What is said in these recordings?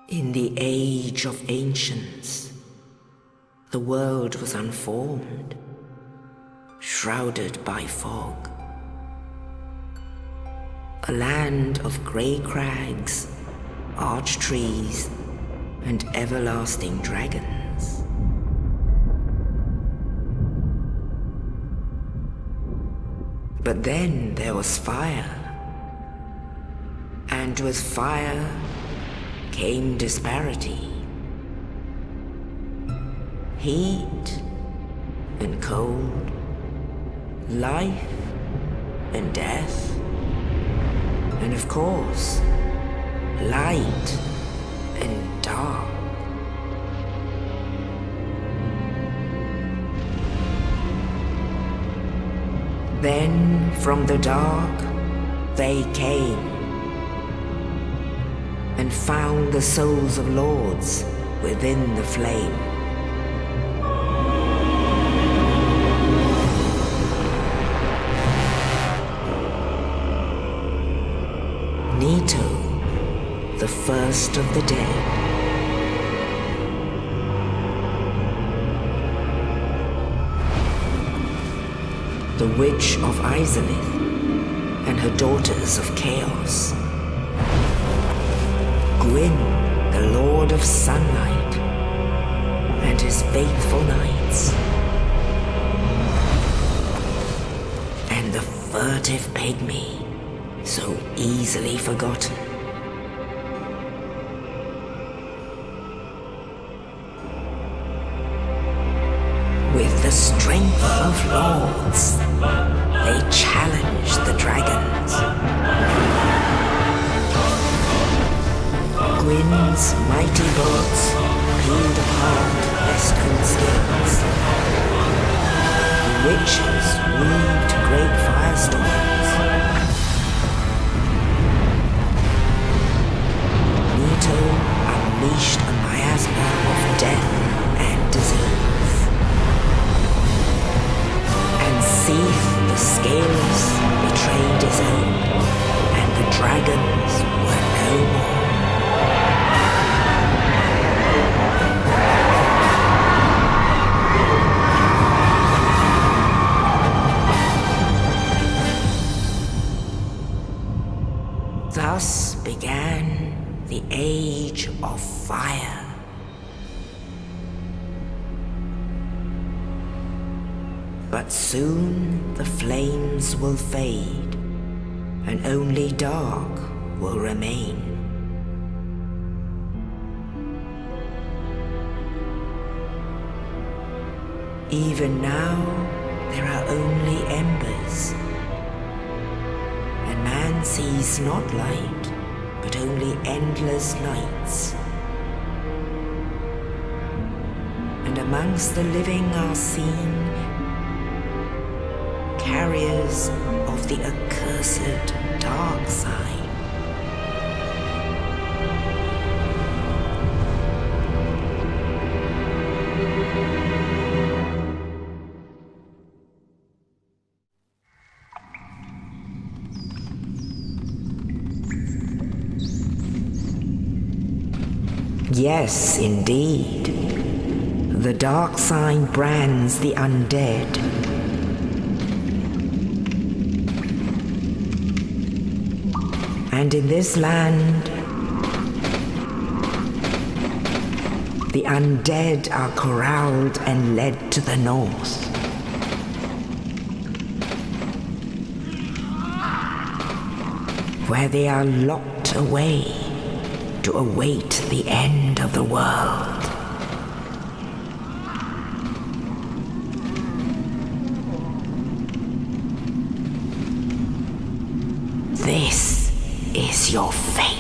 In the age of ancients, the world was unformed, shrouded by fog. A land of grey crags, arch trees, and everlasting dragons. But then there was fire, and with fire came disparity. Heat and cold, life and death, and of course, light and dark. Then from the dark they came and found the souls of lords within the flame. Nito, the first of the dead. The Witch of Izalith and her daughters of Chaos. Gwyn, the Lord of Sunlight, and his faithful knights. And the furtive pygmy, so easily forgotten. With the strength of lords, they challenged the dragons. Gwyn's mighty bolts peeled apart their stone skins. The witches weaved great firestorms. Nito unleashed a miasma of death and disease. And Seath the Scaleless betrayed his own, and the dragons were no more. Thus began the Age of Fire. But soon the flames will fade, and only dark will remain. Even now, there are only embers. And man sees not light, but only endless nights. And amongst the living are seen carriers of the accursed dark side. Yes, indeed. The dark sign brands the undead. And in this land, the undead are corralled and led to the north. Where they are locked away to await the end of the world. This is your fate.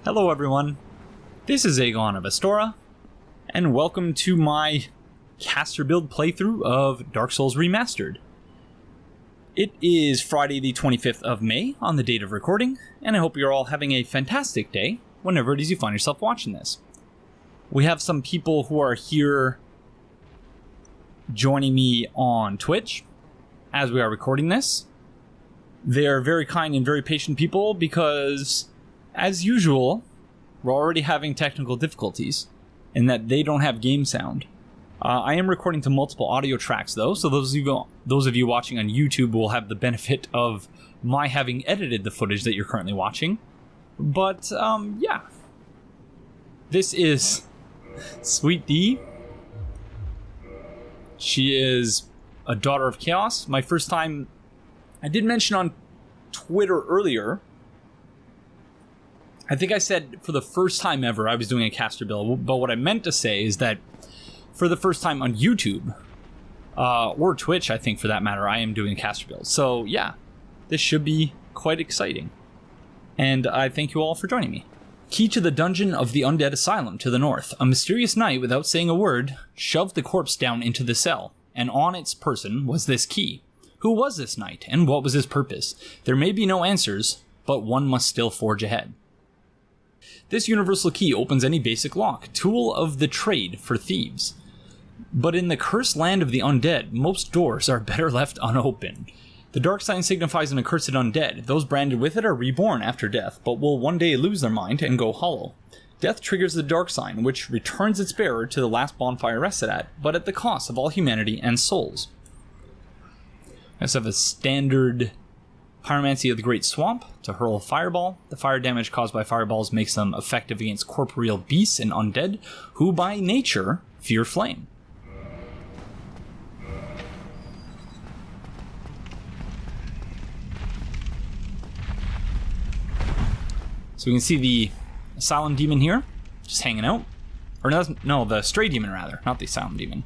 Hello everyone, this is Aegon of Astora, and welcome to my caster build playthrough of Dark Souls Remastered. It is Friday the 25th of May on the date of recording, and I hope you're all having a fantastic day whenever it is you find yourself watching this. We have some people who are here joining me on Twitch as we are recording this. They are very kind and very patient people because, as usual, we're already having technical difficulties in that they don't have game sound. I am recording to multiple audio tracks though, so those of you watching on YouTube will have the benefit of my having edited the footage that you're currently watching. But, yeah. This is Sweet D. She is a daughter of chaos. My first time, I did mention on Twitter earlier, I think I said for the first time ever I was doing a caster build, but what I meant to say is that for the first time on YouTube, or Twitch I think for that matter, I am doing a caster build. So yeah, this should be quite exciting. And I thank you all for joining me. Key to the dungeon of the Undead Asylum to the north. A mysterious knight, without saying a word, shoved the corpse down into the cell, and on its person was this key. Who was this knight, and what was his purpose? There may be no answers, but one must still forge ahead. This universal key opens any basic lock, tool of the trade for thieves. But in the cursed land of the undead, most doors are better left unopened. The dark sign signifies an accursed undead. Those branded with it are reborn after death, but will one day lose their mind and go hollow. Death triggers the dark sign, which returns its bearer to the last bonfire rested at, but at the cost of all humanity and souls. I also have a standard Pyromancy of the Great Swamp to hurl a fireball. The fire damage caused by fireballs makes them effective against corporeal beasts and undead, who by nature fear flame. So we can see the Asylum Demon here, just hanging out. Or no, the Stray Demon rather, not the Asylum Demon.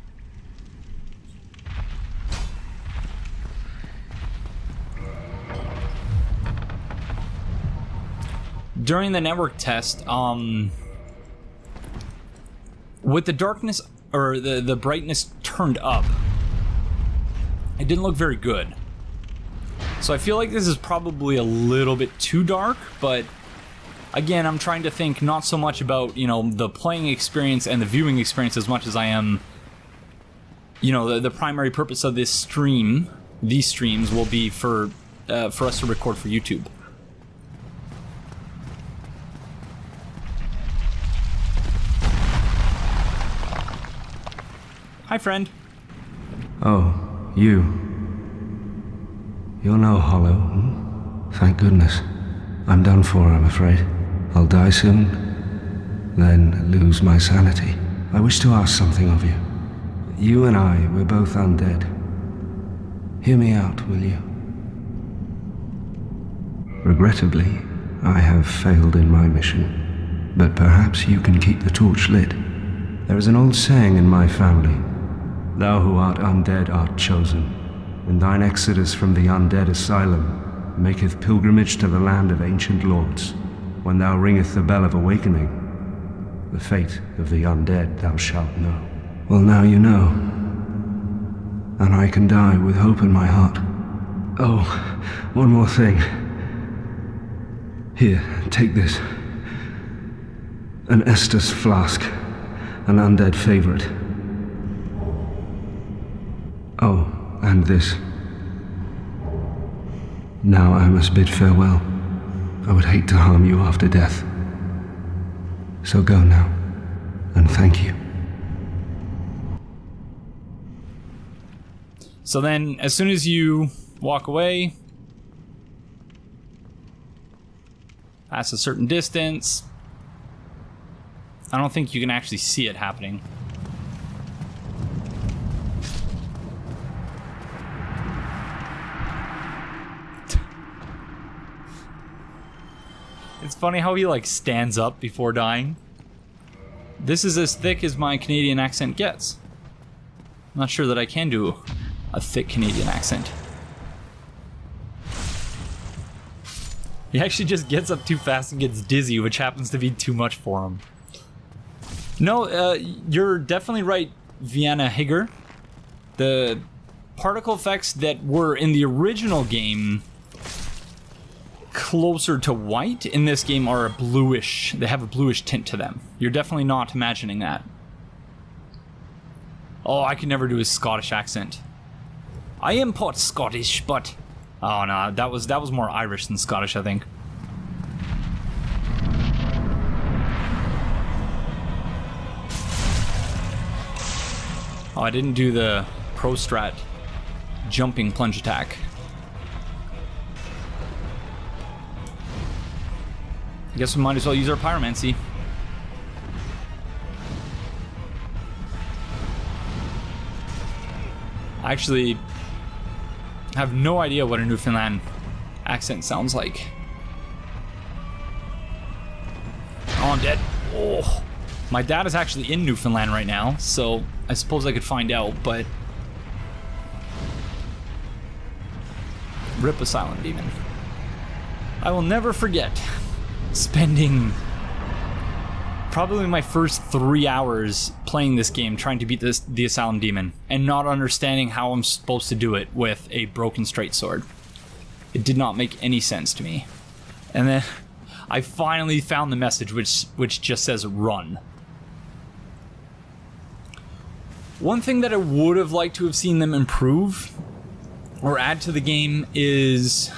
During the network test, with the darkness, or the brightness turned up, it didn't look very good. So I feel like this is probably a little bit too dark, but again, I'm trying to think not so much about, you know, the playing experience and the viewing experience as much as I am, you know, the primary purpose of this stream, these streams, will be for us to record for YouTube. Hi, friend. Oh, you. You're no hollow. Thank goodness. I'm done for, I'm afraid. I'll die soon, then lose my sanity. I wish to ask something of you. You and I, we're both undead. Hear me out, will you? Regrettably, I have failed in my mission, but perhaps you can keep the torch lit. There is an old saying in my family, "Thou who art undead art chosen, and thine exodus from the Undead Asylum maketh pilgrimage to the land of ancient lords. When thou ringeth the bell of awakening, the fate of the undead thou shalt know." Well, now you know, and I can die with hope in my heart. Oh, one more thing. Here, take this. An Estus flask, an undead favorite. Oh, and this. Now I must bid farewell. I would hate to harm you after death. So go now, and thank you. So then, as soon as you walk away, past a certain distance, I don't think you can actually see it happening. It's funny how he like stands up before dying. This is as thick as my Canadian accent gets. I'm not sure that I can do a thick Canadian accent. He actually just gets up too fast and gets dizzy, which happens to be too much for him. No, you're definitely right, Vienna Higger. The particle effects that were in the original game closer to white in this game are a bluish. They have a bluish tint to them. You're definitely not imagining that. Oh, I could never do his Scottish accent. I am part Scottish, but... Oh no, that was more Irish than Scottish, I think. Oh, I didn't do the pro strat jumping plunge attack. I guess we might as well use our pyromancy. I actually have no idea what a Newfoundland accent sounds like. Oh, I'm dead. Oh, my dad is actually in Newfoundland right now, so I suppose I could find out, but... Rip Asylum Demon. I will never forget spending probably my first 3 hours playing this game trying to beat the Asylum Demon and not understanding how I'm supposed to do it with a broken straight sword. It did not make any sense to me. And then I finally found the message which just says run. One thing that I would have liked to have seen them improve or add to the game is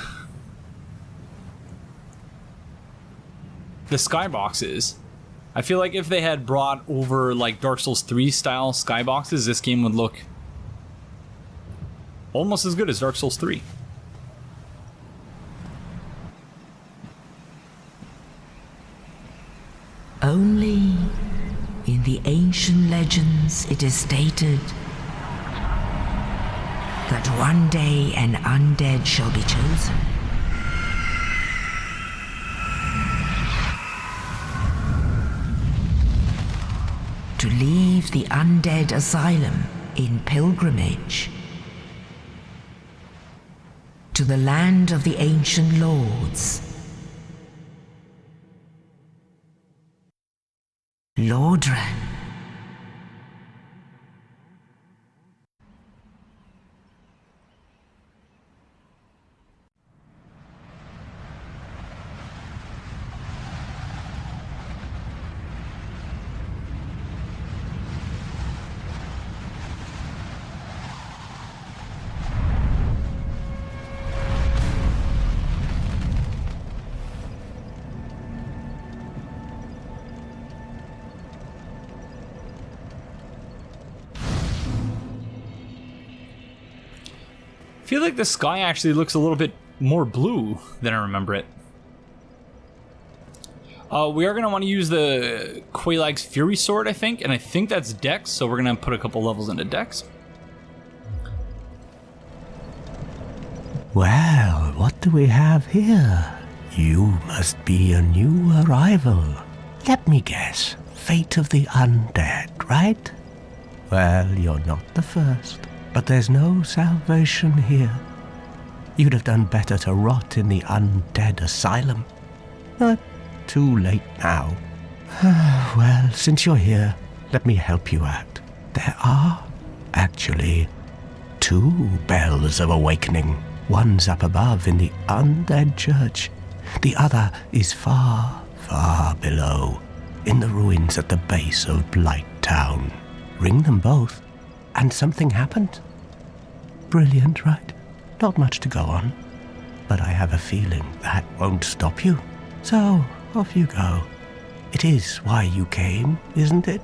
the skyboxes. I feel like if they had brought over like Dark Souls 3 style skyboxes, this game would look almost as good as Dark Souls 3. Only in the ancient legends it is stated that one day an undead shall be chosen. To leave the Undead Asylum in pilgrimage to the land of the ancient lords. Lordran. I feel like the sky actually looks a little bit more blue than I remember it. We are going to want to use the Quelaag's Fury Sword, I think, and I think that's Dex, so we're going to put a couple levels into Dex. Well, what do we have here? You must be a new arrival. Let me guess, fate of the undead, right? Well, you're not the first, but there's no salvation here. You'd have done better to rot in the Undead Asylum. But too late now. Well, since you're here, let me help you out. There are, actually, 2 bells of awakening. One's up above in the Undead Church. The other is far, far below, in the ruins at the base of Blight Town. Ring them both, and something happened. Brilliant, right? Not much to go on, but I have a feeling that won't stop you. So, off you go. It is why you came, isn't it?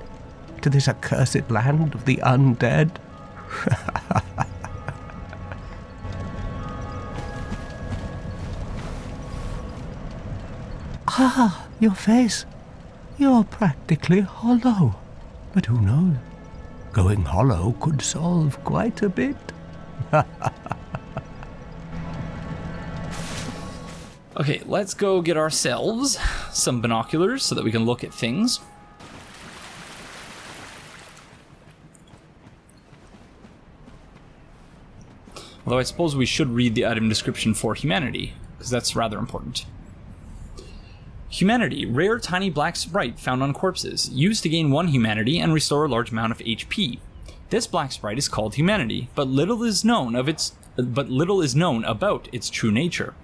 To this accursed land of the undead? Ah, your face. You're practically hollow. But who knows? Going hollow could solve quite a bit. Okay, let's go get ourselves some binoculars so that we can look at things. Although I suppose we should read the item description for humanity, because that's rather important. Humanity, rare tiny black sprite found on corpses, used to gain 1 humanity and restore a large amount of HP. This black sprite is called humanity, but little is known about its true nature.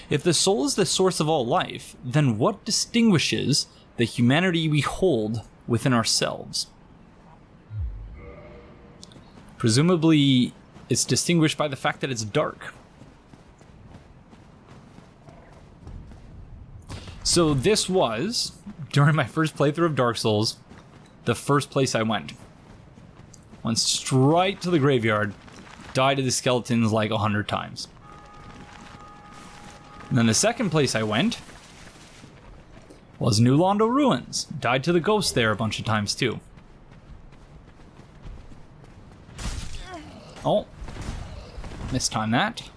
If the soul is the source of all life, then what distinguishes the humanity we hold within ourselves? Presumably, it's distinguished by the fact that it's dark. So this was, during my first playthrough of Dark Souls, the first place I went. Went straight to the graveyard, died to the skeletons like 100 times. And then the second place I went was New Londo Ruins. Died to the ghost there a bunch of times too. Oh, mistime that.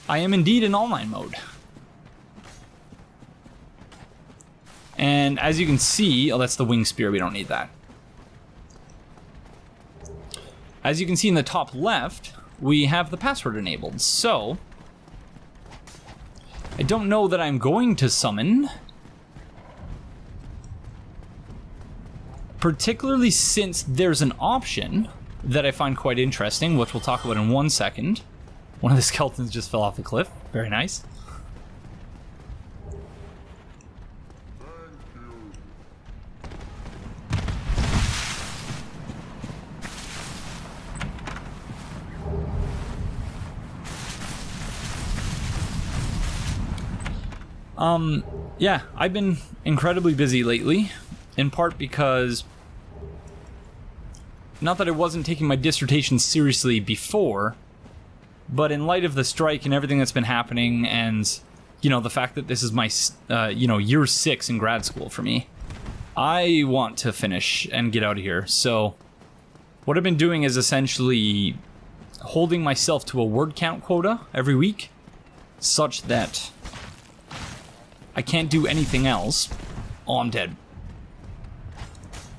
I am indeed in online mode. And as you can see, oh, that's the wing spear, we don't need that. As you can see in the top left, we have the password enabled, so I don't know that I'm going to summon, particularly since there's an option that I find quite interesting, which we'll talk about in 1 second. One of the skeletons just fell off the cliff. Very nice. Yeah, I've been incredibly busy lately, in part because, not that I wasn't taking my dissertation seriously before, but in light of the strike and everything that's been happening, and, you know, the fact that this is my, year 6 in grad school for me, I want to finish and get out of here. So, what I've been doing is essentially holding myself to a word count quota every week, such that I can't do anything else. Oh, I'm dead.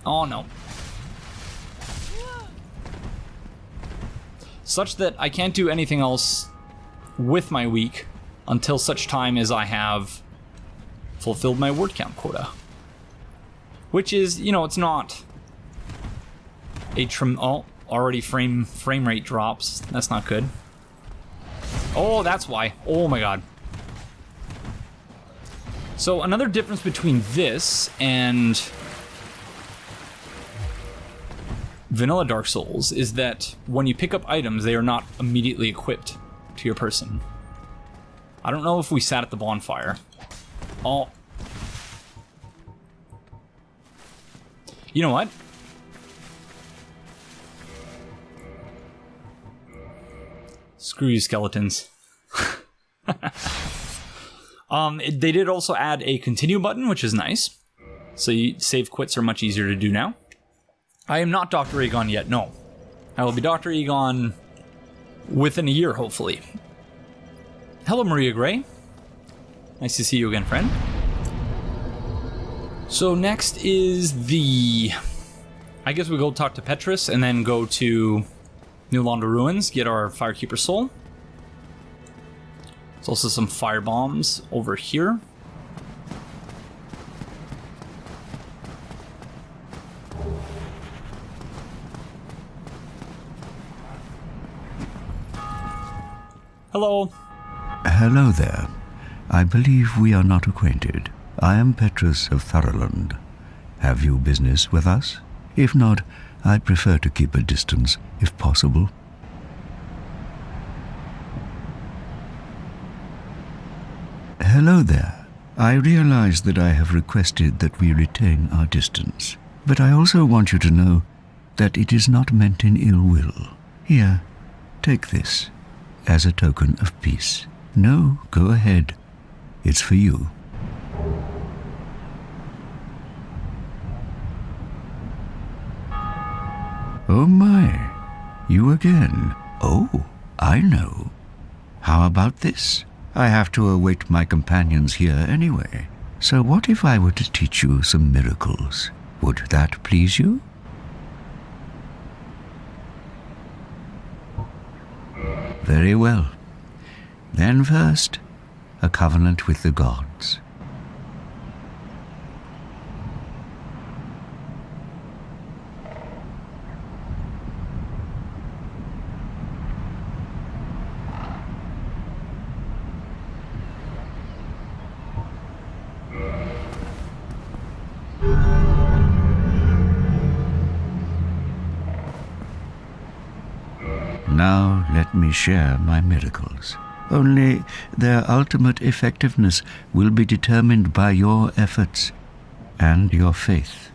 Oh, no. Such that I can't do anything else with my week until such time as I have fulfilled my word count quota. Which is, you know, it's not a already frame rate drops. That's not good. Oh, that's why. Oh my god. So another difference between this and vanilla Dark Souls is that when you pick up items, they are not immediately equipped to your person. I don't know if we sat at the bonfire. Oh. You know what? Screw you, skeletons. They did also add a continue button, which is nice. So save quits are much easier to do now. I am not Dr. Aegon yet, no. I will be Dr. Aegon within a year, hopefully. Hello, Maria Gray. Nice to see you again, friend. So next is the... I guess we go talk to Petrus and then go to New Londo Ruins, get our Firekeeper Soul. There's also some fire bombs over here. Hello. Hello there. I believe we are not acquainted. I am Petrus of Thurland. Have you business with us? If not, I'd prefer to keep a distance, if possible. Hello there. I realize that I have requested that we retain our distance, but I also want you to know that it is not meant in ill will. Here, take this, as a token of peace. No, go ahead. It's for you. Oh my, you again. Oh, I know. How about this? I have to await my companions here anyway. So what if I were to teach you some miracles? Would that please you? Very well. Then first, a covenant with the gods. Now let me share my miracles. Only their ultimate effectiveness will be determined by your efforts and your faith.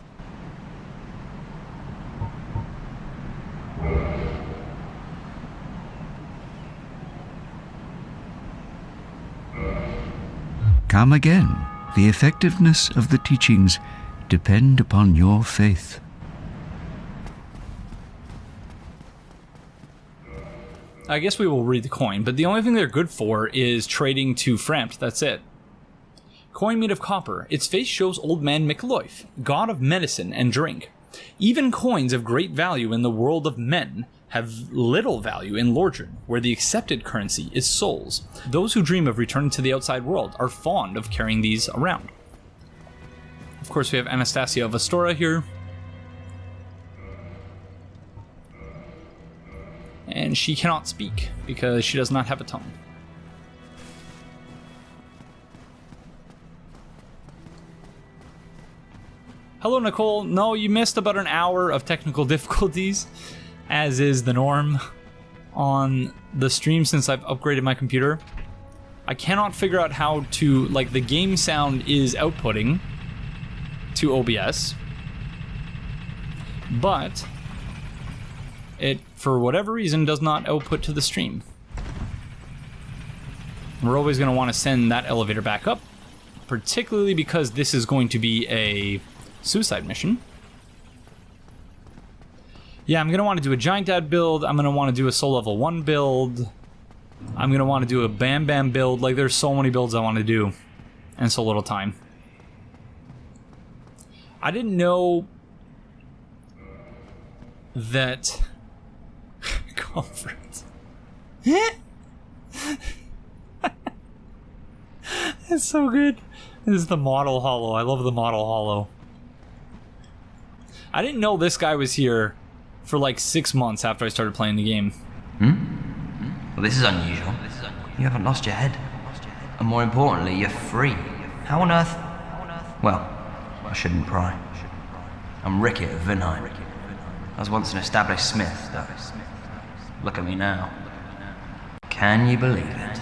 Come again. The effectiveness of the teachings depend upon your faith. I guess we will read the coin, but the only thing they're good for is trading to Frampt, that's it. Coin made of copper. Its face shows Old Man Mikloif, god of medicine and drink. Even coins of great value in the world of men have little value in Lordran, where the accepted currency is souls. Those who dream of returning to the outside world are fond of carrying these around. Of course, we have Anastasia of Astora here. And she cannot speak because she does not have a tongue. Hello, Nicole. No, you missed about an hour of technical difficulties, as is the norm on the stream since I've upgraded my computer. I cannot figure out how to, like, the game sound is outputting to OBS, but it, for whatever reason, does not output to the stream. We're always going to want to send that elevator back up, particularly because this is going to be a suicide mission. Yeah, I'm going to want to do a Giant Dad build. I'm going to want to do a Soul Level 1 build. I'm going to want to do a Bam Bam build. Like, there's so many builds I want to do, and so little time. I didn't know that... Conference. It's so good. This is the model hollow. I love the model hollow. I didn't know this guy was here for like 6 months after I started playing the game. Well, this is unusual. You haven't lost your head. And more importantly, you're free. How on earth? Well, I shouldn't pry. I'm Rickett of Vinheim. I was once an established smith, though. Look at me now. Can you believe it?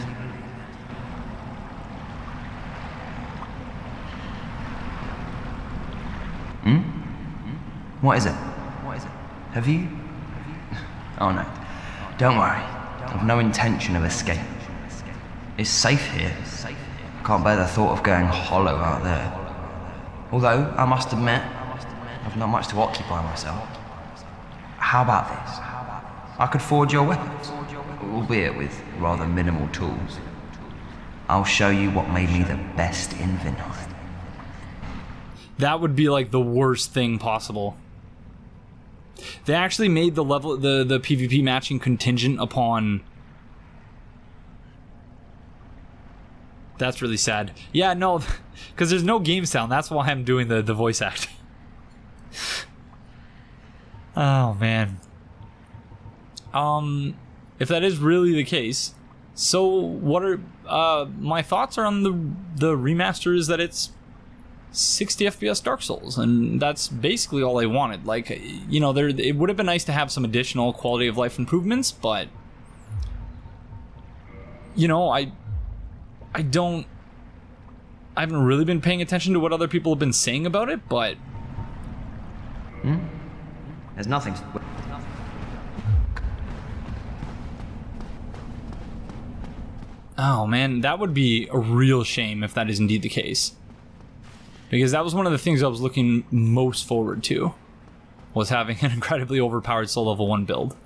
What is it? Have you? Oh no. Don't worry. I've no intention of escape. It's safe here. I can't bear the thought of going hollow out there. Although, I must admit, I've not much to occupy myself. How about this? I could forge your weapons, albeit with rather minimal tools. I'll show you what made me the best in Vinheim. That would be like the worst thing possible. They actually made the level, the PvP matching contingent upon... That's really sad. Yeah, no, because there's no game sound. That's why I'm doing the voice acting. Oh, man. If that is really the case, so what are... my thoughts are on the remaster is that it's 60 FPS Dark Souls, and that's basically all I wanted. Like, you know, it would have been nice to have some additional quality of life improvements, but you know, I haven't really been paying attention to what other people have been saying about it, but There's nothing. oh man, that would be a real shame if that is indeed the case. Because that was one of the things I was looking most forward to, was having an incredibly overpowered Soul Level 1 build.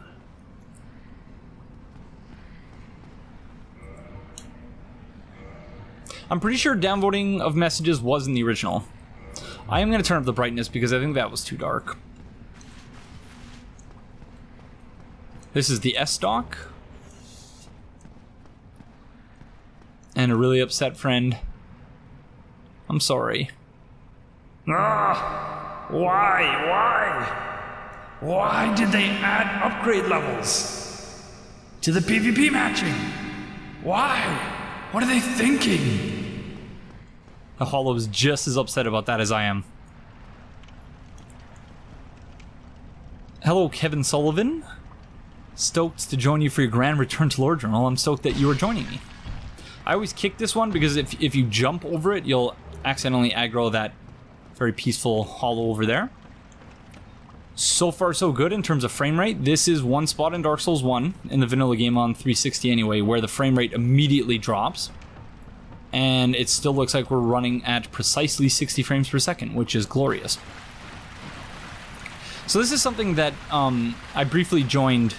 I'm pretty sure downvoting of messages was in the original. I am going to turn up the brightness because I think that was too dark. This is the S-Dock. And a really upset friend. I'm sorry. Ah! Why did they add upgrade levels to the PvP matching? Why? What are they thinking? The Hollow's just as upset about that as I am. Hello, Kevin Sullivan. Stoked to join you for your grand return to Lore Journal. I'm stoked that you are joining me. I always kick this one because if you jump over it, you'll accidentally aggro that very peaceful Hollow over there. So far, so good in terms of frame rate. This is one spot in Dark Souls 1, in the vanilla game on 360 anyway, where the frame rate immediately drops. And it still looks like we're running at precisely 60 frames per second, which is glorious. So this is something that I briefly joined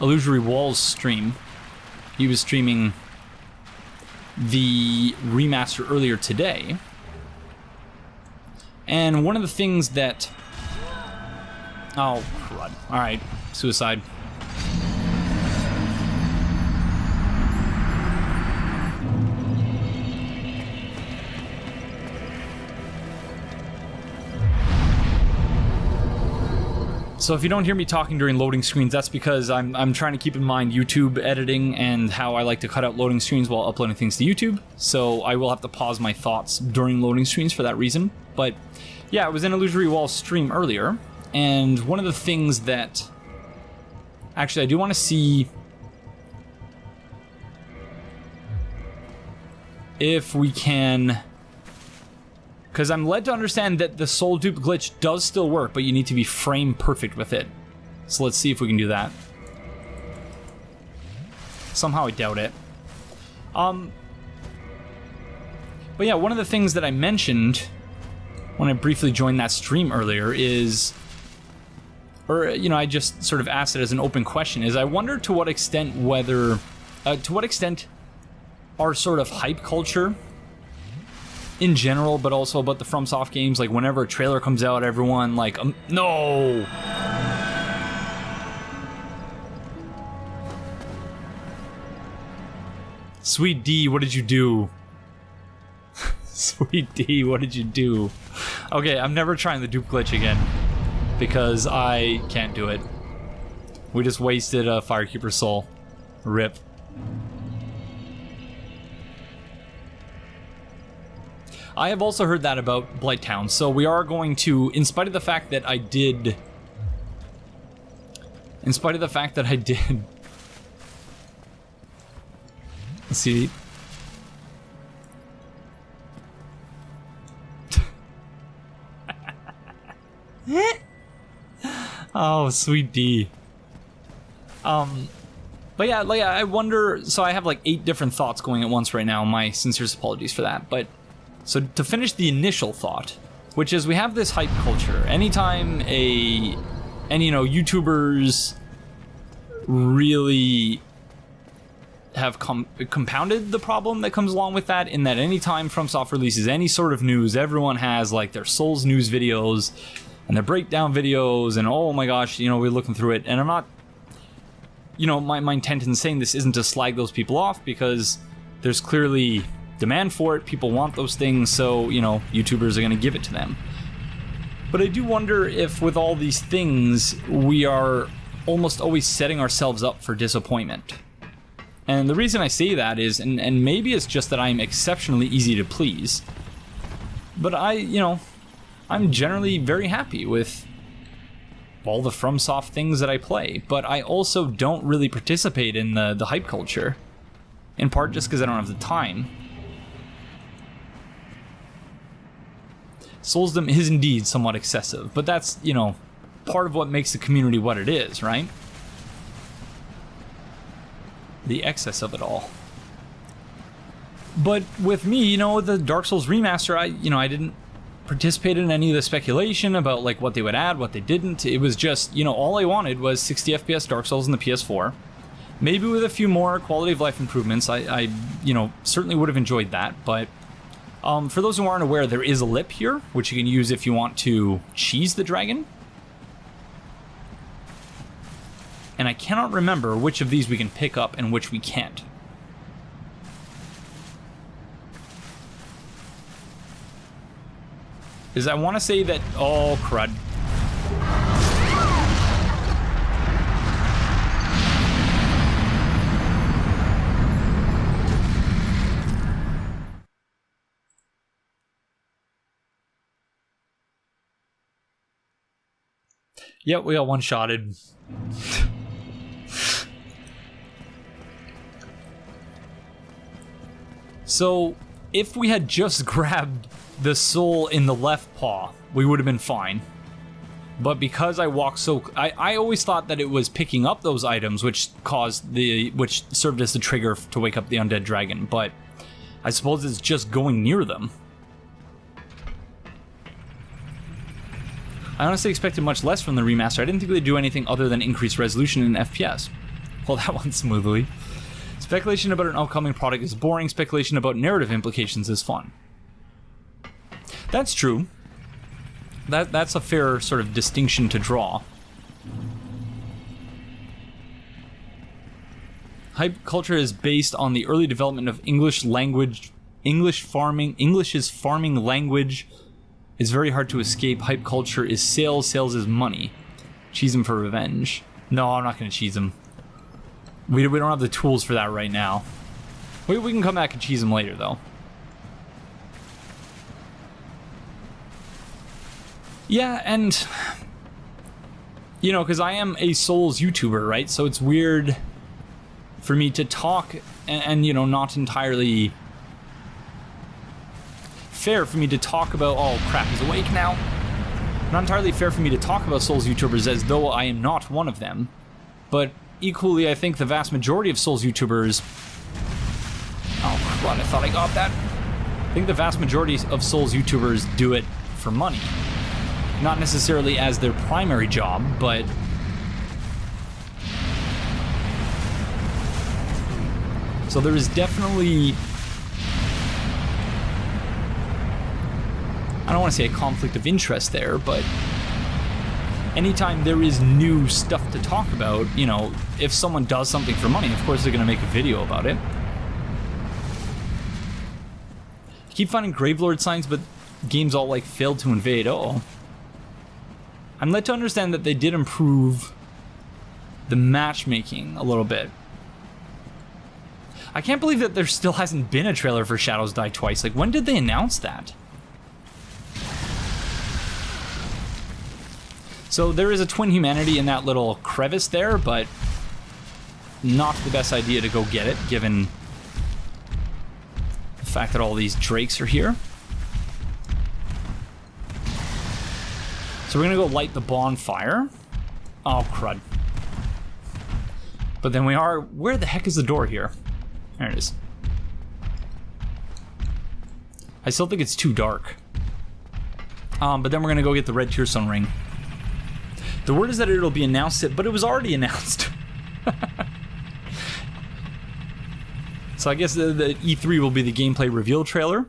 Illusory Walls' stream. He was streaming the remaster earlier today. And one of the things that... Oh, crud. Alright, suicide. So if you don't hear me talking during loading screens, that's because I'm trying to keep in mind YouTube editing and how I like to cut out loading screens while uploading things to YouTube. So I will have to pause my thoughts during loading screens for that reason. But yeah, I was in Illusory Wall's stream earlier, and one of the things that... Actually, I do want to see if we can... Because I'm led to understand that the soul dupe glitch does still work, but you need to be frame perfect with it. So let's see if we can do that. Somehow I doubt it. But yeah, one of the things that I mentioned when I briefly joined that stream earlier is... Or, you know, I just sort of asked it as an open question, is I wonder to what extent whether... to what extent our sort of hype culture... in general, but also about the FromSoft games, like whenever a trailer comes out, everyone like, no! Sweet D, what did you do? Sweet D, what did you do? Okay, I'm never trying the dupe glitch again, because I can't do it. We just wasted a Firekeeper soul. RIP. I have also heard that about Blighttown, so we are going to, in spite of the fact that I did... Let's see. Oh, sweet D. But yeah, like, I wonder, so I have like 8 different thoughts going at once right now. My sincerest apologies for that, but... So to finish the initial thought, which is we have this hype culture. Anytime you know, YouTubers really have compounded the problem that comes along with that, in that anytime FromSoft releases any sort of news, everyone has like their Souls news videos and their breakdown videos, and oh my gosh, you know, we're looking through it. And I'm not, you know, my intent in saying this isn't to slag those people off, because there's clearly demand for it, people want those things, so, you know, YouTubers are going to give it to them. But I do wonder if with all these things, we are almost always setting ourselves up for disappointment. And the reason I say that is, and maybe it's just that I'm exceptionally easy to please, but I'm generally very happy with all the FromSoft things that I play, but I also don't really participate in the hype culture, in part just because I don't have the time. Soulsdom is indeed somewhat excessive, but that's, you know, part of what makes the community what it is, right? The excess of it all. But with me, you know, the Dark Souls remaster, I didn't participate in any of the speculation about like what they would add, what they didn't. It was just, you know, all I wanted was 60 FPS Dark Souls in the PS4. Maybe with a few more quality of life improvements. I you know, certainly would have enjoyed that, but for those who aren't aware, there is a lip here, which you can use if you want to cheese the dragon. And I cannot remember which of these we can pick up and which we can't. is I want to say that... Oh, crud. Yep, we got one-shotted. So, if we had just grabbed the soul in the left paw, we would have been fine. But because I walked so... I always thought that it was picking up those items which served as the trigger to wake up the undead dragon, but I suppose it's just going near them. I honestly expected much less from the remaster. I didn't think they'd do anything other than increase resolution in FPS. Well, that went smoothly. Speculation about an upcoming product is boring. Speculation about narrative implications is fun. That's true. That's a fair sort of distinction to draw. Hype culture is based on the early development of English language, English's farming language is very hard to escape. Hype culture is sales, sales is money. Cheese him for revenge. No, I'm not going to cheese him. We don't have the tools for that right now. We can come back and cheese him later, though. Yeah, and... You know, because I am a Souls YouTuber, right? So it's weird for me to talk and you know, not entirely... fair for me to talk about... Oh, crap, he's awake now. Not entirely fair for me to talk about Souls YouTubers as though I am not one of them. But equally, I think the vast majority of Souls YouTubers... Oh, crud, I thought I got that. I think the vast majority of Souls YouTubers do it for money. Not necessarily as their primary job, but... So there is definitely... I don't want to say a conflict of interest there, but anytime there is new stuff to talk about, you know, if someone does something for money, of course they're going to make a video about it. I keep finding Gravelord signs, but games all like failed to invade. Uh-oh. I'm led to understand that they did improve the matchmaking a little bit. I can't believe that there still hasn't been a trailer for Shadows Die Twice. Like, when did they announce that? So there is a twin humanity in that little crevice there, but not the best idea to go get it, given the fact that all these drakes are here. So we're gonna go light the bonfire. Oh, crud. But then we are... Where the heck is the door here? There it is. I still think it's too dark. But then we're gonna go get the red tearstone ring. The word is that it'll be announced, but it was already announced. So I guess the E3 will be the gameplay reveal trailer.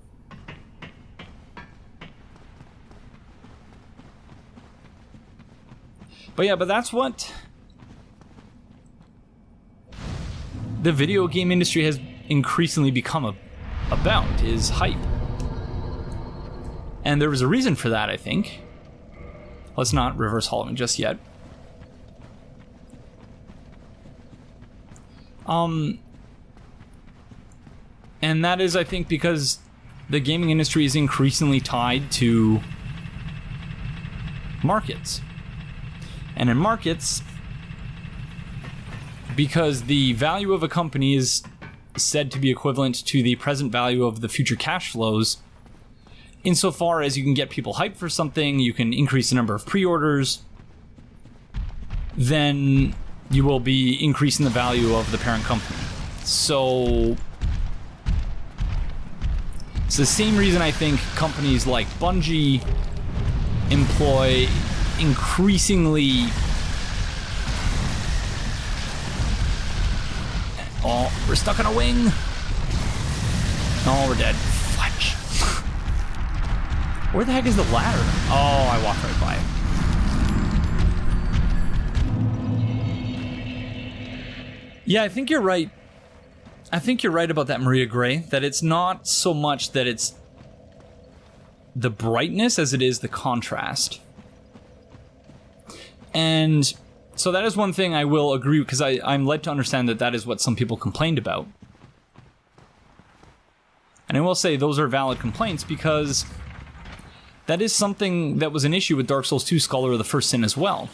But yeah, but that's what the video game industry has increasingly become about, is hype. And there was a reason for that, I think. Let's not reverse hollowing just yet. And that is, I think, because the gaming industry is increasingly tied to markets. And in markets, because the value of a company is said to be equivalent to the present value of the future cash flows, insofar as you can get people hyped for something, you can increase the number of pre-orders, then you will be increasing the value of the parent company. So it's the same reason I think companies like Bungie employ increasingly... Oh, we're stuck on a wing. Oh, we're dead. Fudge. Where the heck is the ladder? Oh, I walked right by it. Yeah, I think you're right. I think you're right about that, Maria Gray, that it's not so much that it's the brightness as it is the contrast. And so that is one thing I will agree, because I'm led to understand that that is what some people complained about. And I will say those are valid complaints, because that is something that was an issue with Dark Souls 2 Scholar of the First Sin as well.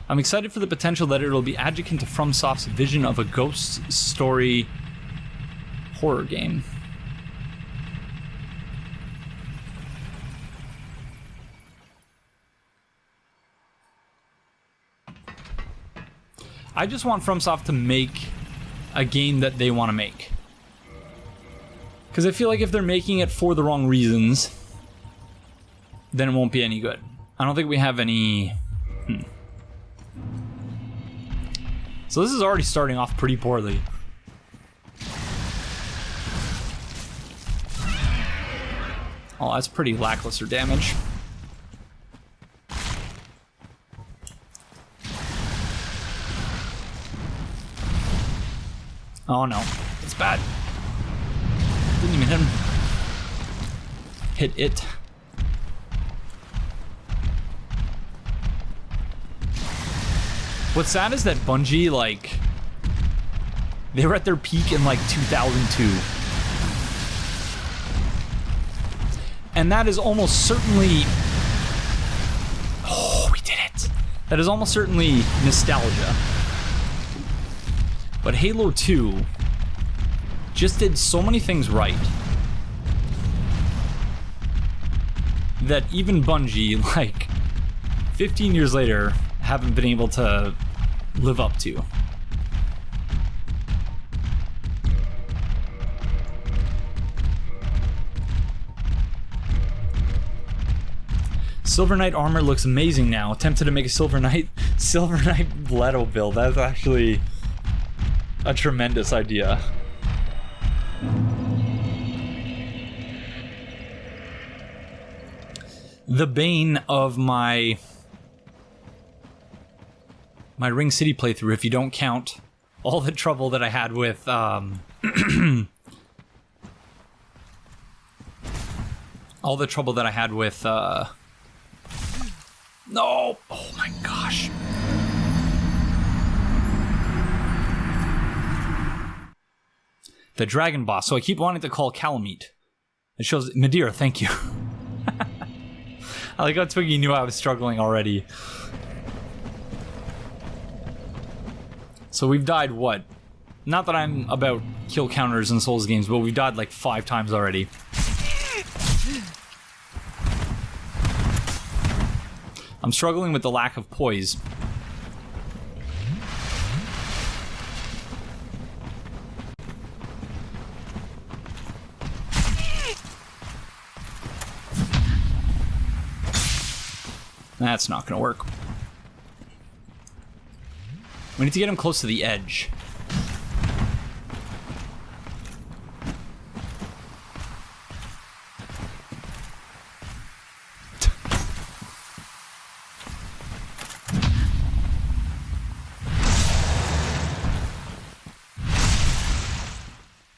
I'm excited for the potential that it'll be adjacent to FromSoft's vision of a ghost story horror game. I just want FromSoft to make a game that they want to make. Because I feel like if they're making it for the wrong reasons, then it won't be any good. I don't think we have any... So this is already starting off pretty poorly. Oh, that's pretty lackluster damage. Oh no, it's bad. Didn't even hit him. Hit it. What's sad is that Bungie, like, they were at their peak in like 2002. And that is almost certainly... Oh, we did it. That is almost certainly nostalgia. But Halo 2 just did so many things right that even Bungie, like, 15 years later, haven't been able to live up to. Silver Knight armor looks amazing now. Attempted to make a Silver Knight Leto build. That's actually a tremendous idea. The bane of my Ring City playthrough, if you don't count all the trouble that I had with all the trouble that I had with no, oh my gosh. The dragon boss. So I keep wanting to call Calamite. It shows Madeira, thank you. I like how Twiggy knew I was struggling already. So we've died, what? Not that I'm about kill counters in Souls games, but we've died like 5 times already. I'm struggling with the lack of poise. That's not gonna work. We need to get him close to the edge.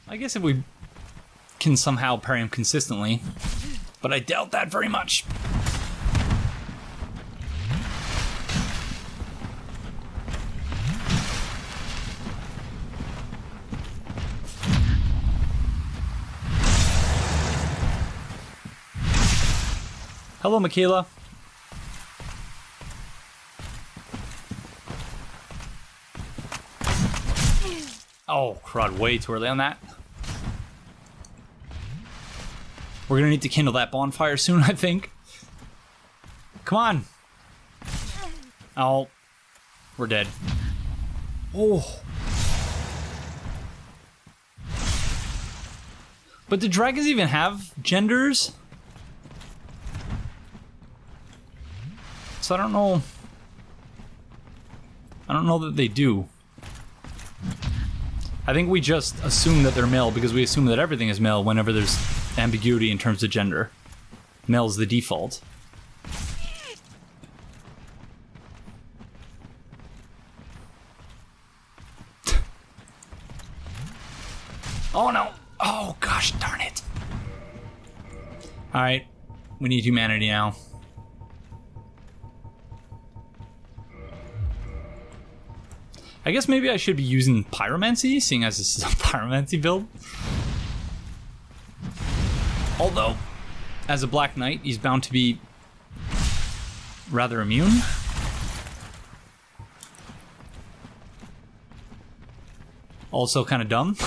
I guess if we can somehow parry him consistently, but I doubt that very much. Hello, Michaela. Oh, crud, way too early on that. We're gonna need to kindle that bonfire soon, I think. Come on. Oh, we're dead. Oh. But do dragons even have genders? So I don't know. I don't know that they do. I think we just assume that they're male because we assume that everything is male whenever there's ambiguity in terms of gender. Male is the default. Oh no! Oh gosh, darn it! Alright, we need humanity now. I guess maybe I should be using pyromancy, seeing as this is a pyromancy build. Although, as a Black Knight, he's bound to be rather immune. Also kind of dumb.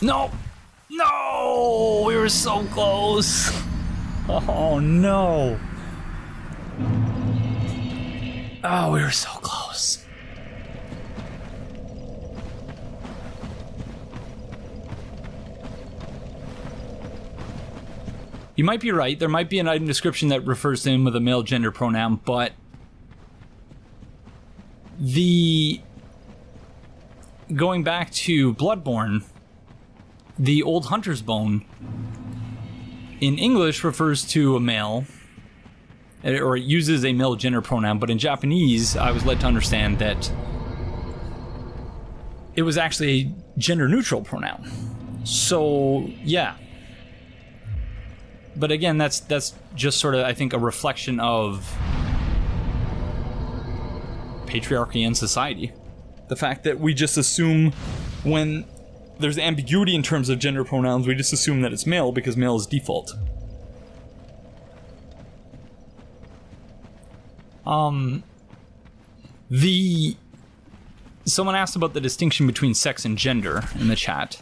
No! No! We were so close! Oh no! Oh, we were so close. You might be right. There might be an item description that refers to him with a male gender pronoun, but going back to Bloodborne, the old hunter's bone in English refers to a male, or it uses a male gender pronoun, but in Japanese, I was led to understand that it was actually a gender-neutral pronoun. So, yeah. But again, that's just sort of, I think, a reflection of patriarchy and society. The fact that we just assume when there's ambiguity in terms of gender pronouns, we just assume that it's male because male is default. Someone asked about the distinction between sex and gender in the chat.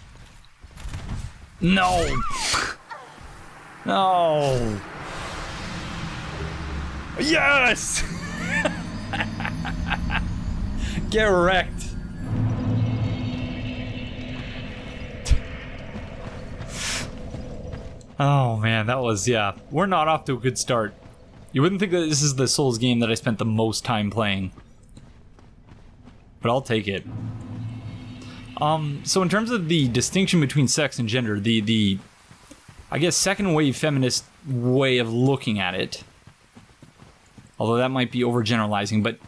No! No! Yes! Get wrecked. Oh man, that was, yeah. We're not off to a good start. You wouldn't think that this is the Souls game that I spent the most time playing. But I'll take it. So in terms of the distinction between sex and gender, the I guess second wave feminist way of looking at it, although that might be overgeneralizing, but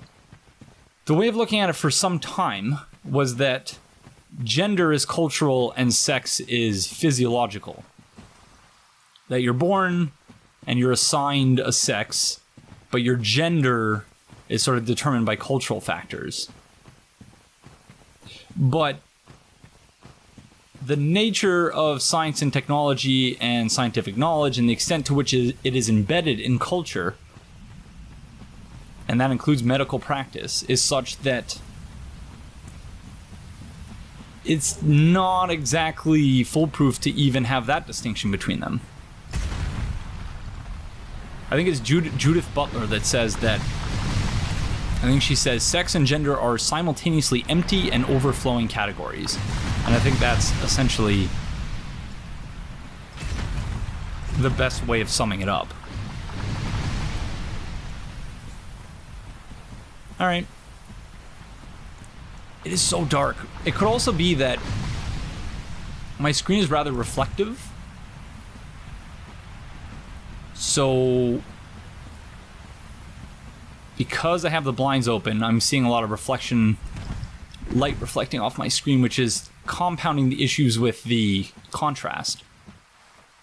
the way of looking at it for some time was that gender is cultural and sex is physiological. That you're born and you're assigned a sex, but your gender is sort of determined by cultural factors. But the nature of science and technology and scientific knowledge and the extent to which it is embedded in culture, and that includes medical practice, is such that it's not exactly foolproof to even have that distinction between them. I think it's Judith Butler that says that, I think she says, sex and gender are simultaneously empty and overflowing categories. And I think that's essentially the best way of summing it up. Alright. It is so dark. It could also be that my screen is rather reflective. So, because I have the blinds open, I'm seeing a lot of light reflecting off my screen, which is compounding the issues with the contrast.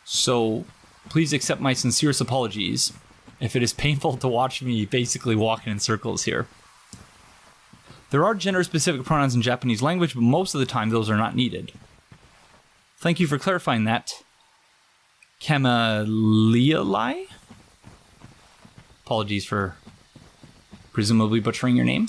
So, please accept my sincerest apologies if it is painful to watch me basically walking in circles here. There are gender-specific pronouns in Japanese language, but most of the time those are not needed. Thank you for clarifying that. Kamalialai? Apologies for presumably butchering your name.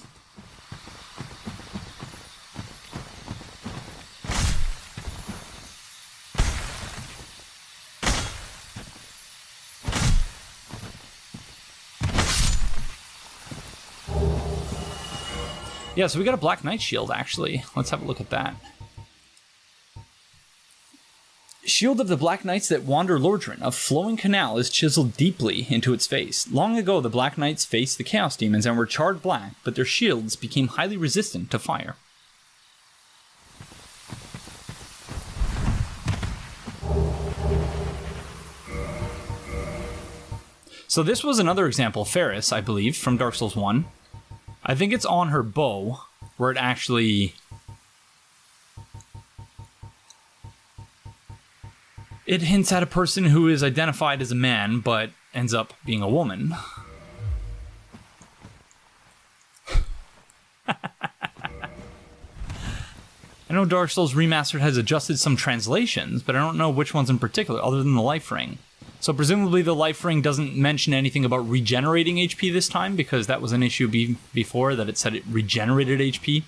Yeah, so we got a Black Knight shield, actually. Let's have a look at that. shield of the Black Knights that wander Lordran, a flowing canal is chiseled deeply into its face. Long ago, the Black Knights faced the Chaos Demons and were charred black, but their shields became highly resistant to fire. So this was another example of Ferris, I believe, from Dark Souls 1. I think it's on her bow, where it actually... It hints at a person who is identified as a man, but ends up being a woman. I know Dark Souls Remastered has adjusted some translations, but I don't know which ones in particular, other than the life ring. So presumably the life ring doesn't mention anything about regenerating HP this time, because that was an issue before, that it said it regenerated HP.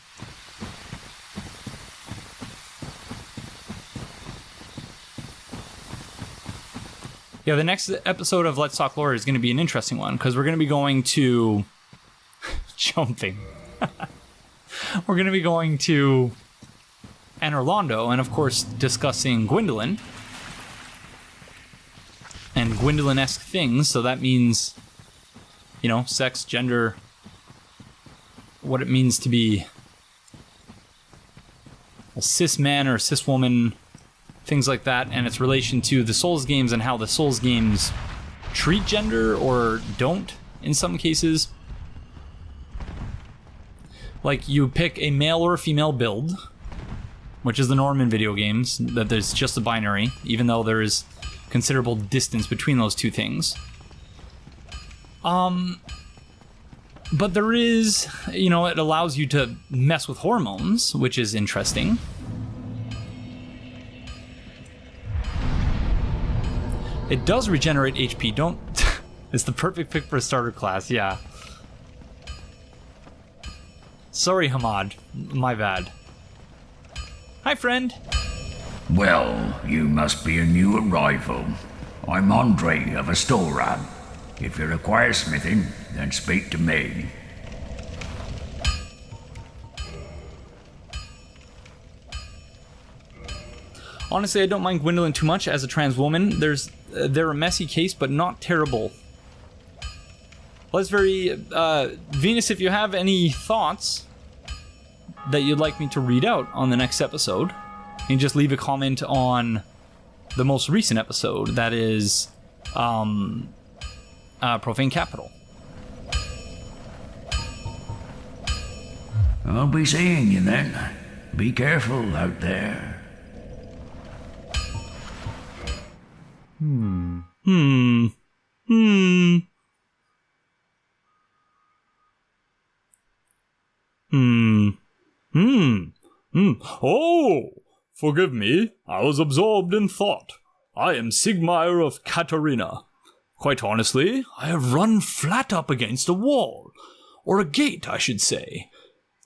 Yeah, the next episode of Let's Talk Lore is going to be an interesting one, because we're going to be going to... jumping. We're going to be going to Anor Londo, and of course discussing Gwendolyn. And Gwendolyn-esque things, so that means, you know, sex, gender, what it means to be a cis man or a cis woman, things like that, and its relation to the Souls games and how the Souls games treat gender or don't in some cases. Like, you pick a male or a female build, which is the norm in video games, that there's just a binary, even though there is considerable distance between those two things. But there is, you know, it allows you to mess with hormones, which is interesting. It does regenerate HP, don't... It's the perfect pick for a starter class, yeah. Sorry, Hamad. My bad. Hi, friend. Well, you must be a new arrival. I'm Andre of Astora. If you require smithing, then speak to me. Honestly, I don't mind Gwendolyn too much as a trans woman. They're a messy case, but not terrible. Well, that's very... Venus, if you have any thoughts that you'd like me to read out on the next episode, you can just leave a comment on the most recent episode, that is Profane Capital. I'll be seeing you then. Be careful out there. Oh! Forgive me, I was absorbed in thought. I am Sigmire of Katarina. Quite honestly, I have run flat up against a wall. Or a gate, I should say.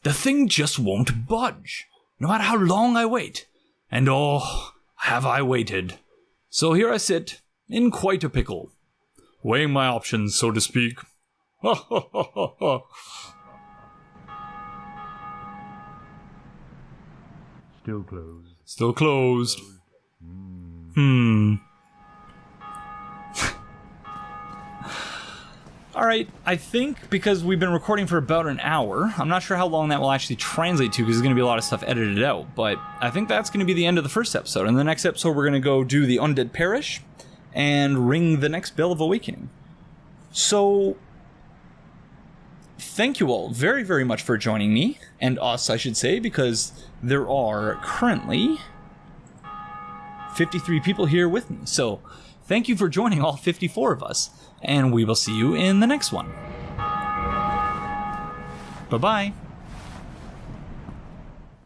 The thing just won't budge, no matter how long I wait. And oh, have I waited. So here I sit, in quite a pickle. Weighing my options, so to speak. Ha ha ha ha ha. Still closed. Still closed. Alright, I think because we've been recording for about an hour, I'm not sure how long that will actually translate to, because there's going to be a lot of stuff edited out, but I think that's going to be the end of the first episode. In the next episode, we're going to go do the Undead Parish and ring the next Bell of Awakening. So, thank you all very, very much for joining me, and us, I should say, because there are currently 53 people here with me. So, thank you for joining all 54 of us, and we will see you in the next one. Bye-bye.